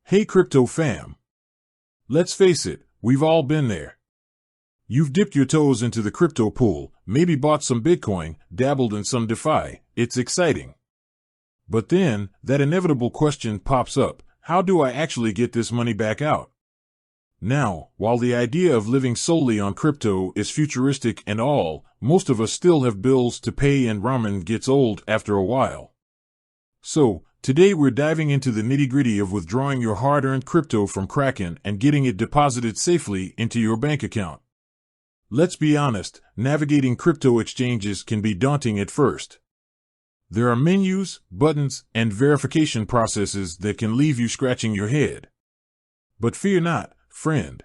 Hey crypto fam. Let's face it, we've all been there. You've dipped your toes into the crypto pool, maybe bought some Bitcoin, dabbled in some DeFi. It's exciting. But then, that inevitable question pops up: how do I actually get this money back out? Now, while the idea of living solely on crypto is futuristic and all, most of us still have bills to pay and ramen gets old after a while. So, today we're diving into the nitty-gritty of withdrawing your hard-earned crypto from Kraken and getting it deposited safely into your bank account. Let's be honest, navigating crypto exchanges can be daunting at first. There are menus, buttons, and verification processes that can leave you scratching your head. But fear not, friend.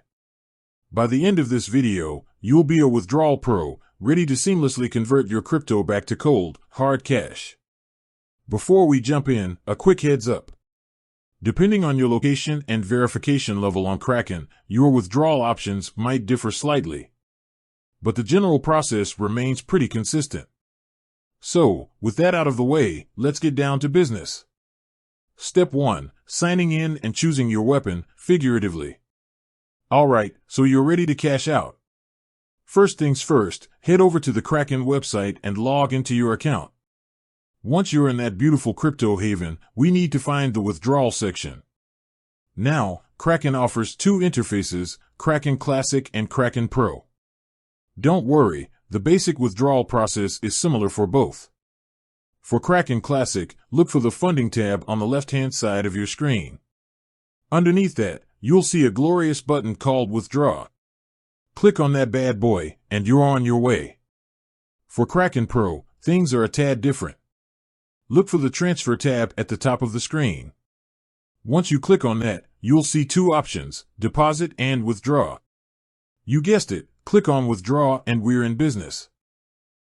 By the end of this video, you'll be a withdrawal pro, ready to seamlessly convert your crypto back to cold, hard cash. Before we jump in, a quick heads up. Depending on your location and verification level on Kraken, your withdrawal options might differ slightly. But the general process remains pretty consistent. So, with that out of the way, let's get down to business. Step 1. Signing in and choosing your weapon, figuratively. Alright, so you're ready to cash out. First things first, head over to the Kraken website and log into your account. Once you're in that beautiful crypto haven, we need to find the withdrawal section. Now, Kraken offers two interfaces, Kraken Classic and Kraken Pro. Don't worry, the basic withdrawal process is similar for both. For Kraken Classic, look for the Funding tab on the left-hand side of your screen. Underneath that, you'll see a glorious button called Withdraw. Click on that bad boy, and you're on your way. For Kraken Pro, things are a tad different. Look for the Transfer tab at the top of the screen. Once you click on that, you'll see two options, Deposit and Withdraw. You guessed it, click on Withdraw and we're in business.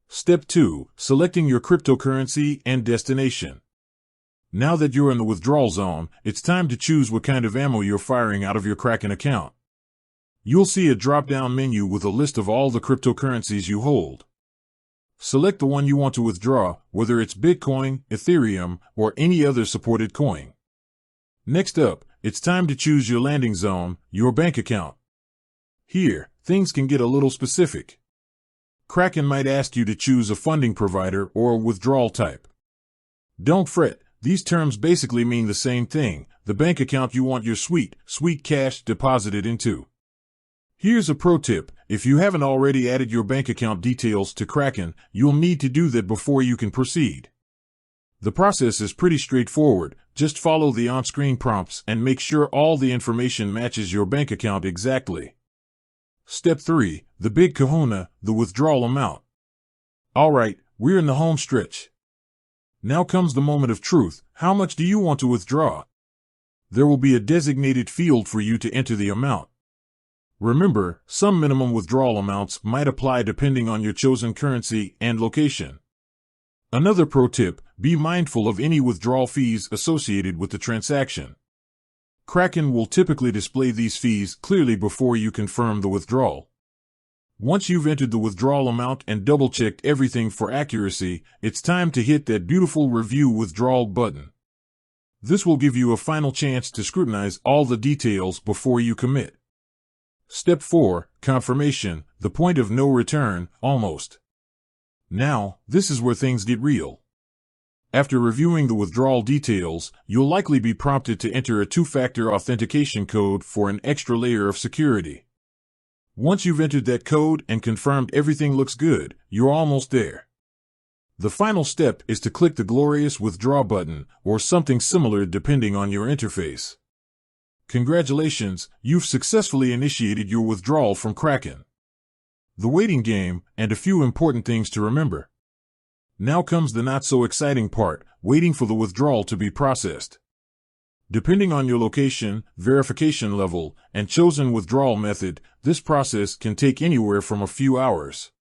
Step 2. Selecting your cryptocurrency and destination. Now that you're in the withdrawal zone, it's time to choose what kind of ammo you're firing out of your Kraken account. You'll see a drop-down menu with a list of all the cryptocurrencies you hold. Select the one you want to withdraw, whether it's Bitcoin, Ethereum, or any other supported coin. Next up, it's time to choose your landing zone, your bank account. Here, things can get a little specific. Kraken might ask you to choose a funding provider or a withdrawal type. Don't fret, these terms basically mean the same thing, the bank account you want your sweet cash deposited into. Here's a pro tip: if you haven't already added your bank account details to Kraken, you'll need to do that before you can proceed. The process is pretty straightforward, just follow the on-screen prompts and make sure all the information matches your bank account exactly. Step 3. The big kahuna, the withdrawal amount. Alright, we're in the home stretch. Now comes the moment of truth: how much do you want to withdraw? There will be a designated field for you to enter the amount. Remember, some minimum withdrawal amounts might apply depending on your chosen currency and location. Another pro tip: be mindful of any withdrawal fees associated with the transaction. Kraken will typically display these fees clearly before you confirm the withdrawal. Once you've entered the withdrawal amount and double-checked everything for accuracy, it's time to hit that beautiful Review Withdrawal button. This will give you a final chance to scrutinize all the details before you commit. Step 4. Confirmation, the point of no return, almost. Now, this is where things get real. After reviewing the withdrawal details, you'll likely be prompted to enter a two-factor authentication code for an extra layer of security. Once you've entered that code and confirmed everything looks good, you're almost there. The final step is to click the glorious Withdraw button, or something similar depending on your interface. Congratulations, you've successfully initiated your withdrawal from Kraken. The waiting game, and a few important things to remember. Now comes the not-so-exciting part, waiting for the withdrawal to be processed. Depending on your location, verification level, and chosen withdrawal method, this process can take anywhere from a few hours.